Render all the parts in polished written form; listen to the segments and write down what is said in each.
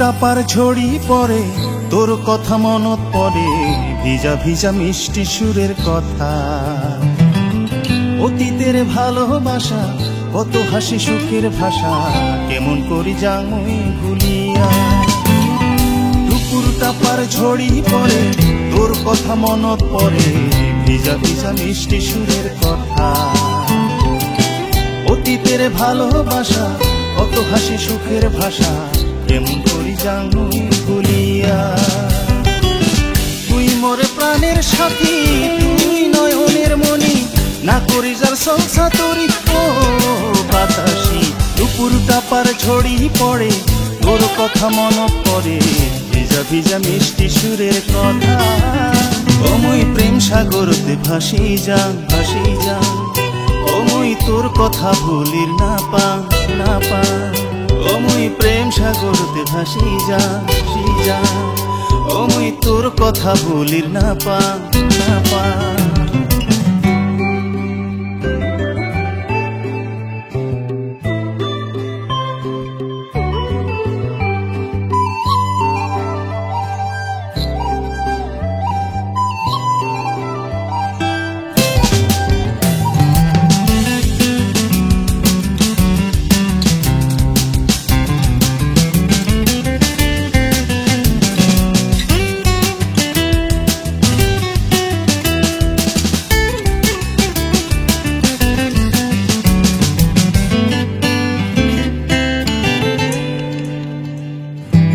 দুপুরটা পার ঝড়ি পড়ে তোর কথা মনত পড়ে, ভিজা ভিজা মিষ্টি সুরের কথা। অতীতের ভালোবাসা কত হাসি সুখের ভাষা, কেমন করি যাই ভুলিয়া। দুপুরটা পার ঝড়ি পড়ে তোর কথা মনত পড়ে, ভিজা ভিজা মিষ্টি সুরের কথা। অতীতের ভালোবাসা কত হাসি সুখের ভাষা, কেমন করি যাই ভুলিয়া। তুই মোর প্রাণের সাথী, তুই নয়নের মনি, না করি যার সংসার তোরি ও বাতাসি। দুপুরটা পার ঝড়ি পড়ে তোর কথা মনত পড়ে, ভিজা ভিজা মিষ্টি সুরের কথা। অময় প্রেম সাগরতে ভাসি যান ভাসি যান, অময় তোর কথা ভুলির না পা না পা। অময় প্রেম সাগরতে ভাসি যান ভাসি যান, অময় তোর কথা ভুলির না পা না পা।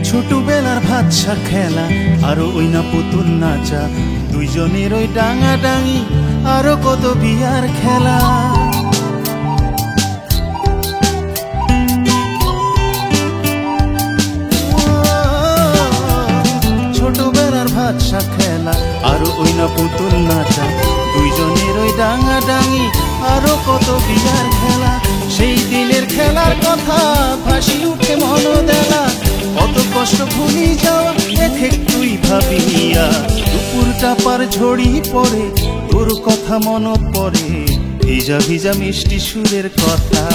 ছোটবেলার ভাতসা খেলা আরো ওই না পুতুল নাচা, দুইজনের ওই ডাঙা ডাঙি আরো কত বিয়ার খেলা। ছোটবেলার ভাতসা খেলা আরো ওই না পুতুল নাচা, দুইজনের ওই ডাঙা ডাঙি আরো কত বিয়ার খেলা। সেই দিনের খেলার কথা ভাসি উঠে মনদেলা, কত কষ্ট ভুলি যাওয়া এক একটুই ভাবিয়া। দুপুরটা পার ঝড়ি পড়ে তোর কথা মনত পড়ে, ভিজা ভিজা মিষ্টি সুরের কথা।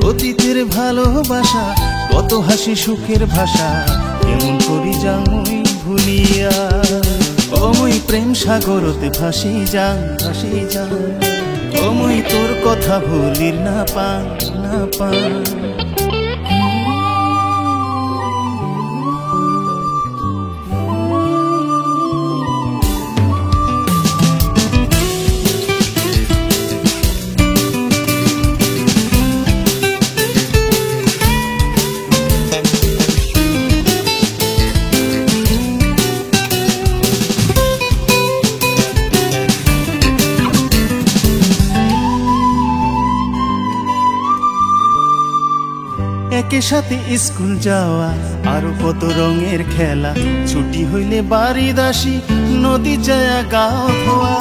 অতীতের ভালোবাসা কত হাসি সুখের ভাষা, কেমন করি যাই ভুলিয়া। অময় প্রেম সাগরতে ভাসি যান ভাসি যান, অময় তোর কথা ভুলির না পা না পা। একে সাথে স্কুল যাওয়া আরো কত রঙের খেলা, ছুটি হইলে বাড়ি দাসী নদী যায় গাও ধোয়া।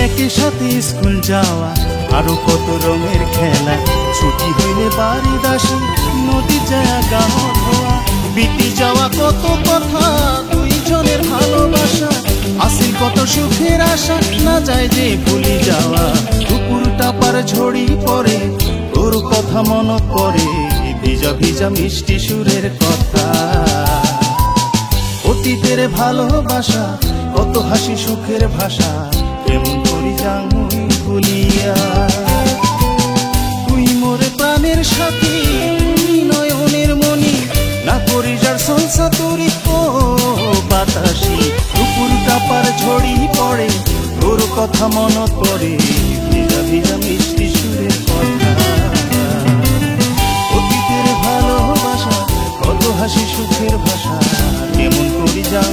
একে সাথে স্কুল যাওয়া আরো কত রঙের খেলা, ছুটি হইলে বাড়ি দাসী নদী যায় গাও ধোয়া। বিটি যাওয়া কত কথা দুইজনের ভালোবাসা, আসি কত সুখের আশা না যায় যে ভুলি যাওয়া। দুপুরটা পার ঝড়ি পড়ে তোর কথা মনত পড়ে, ভিজা ভিজা মিষ্টি সুরের কথা। অতীতের ভালোবাসা কত হাসি সুখের ভাষা, কেমন করি যাই ভুলিয়া। তুই মোর প্রাণের সাথী, তুই নয়নের মনি, না করি যার সংসার তোরি ও বাতাসি। দুপুরটা পার ঝড়ি পড়ে তোর কথা মনত পড়ে, ভিজা ভিজা মিষ্টি সুরের কথা। অতীতের ভালোবাসা কত হাসি সুখের ভাষা, কেমন করি যাই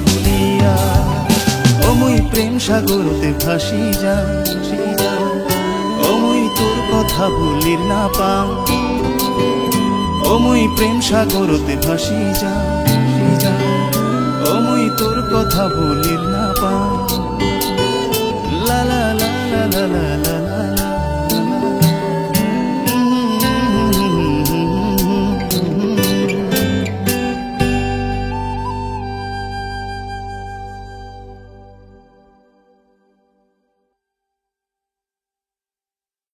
ভুলিয়া। অময় প্রেম সাগরতে ভাসি যান, অময় তোর কথা ভুলির না পা। অময় প্রেম সাগরতে ভাসি যান, অময় তোর কথা ভুলির না পা। লা লা লা লা লা লা।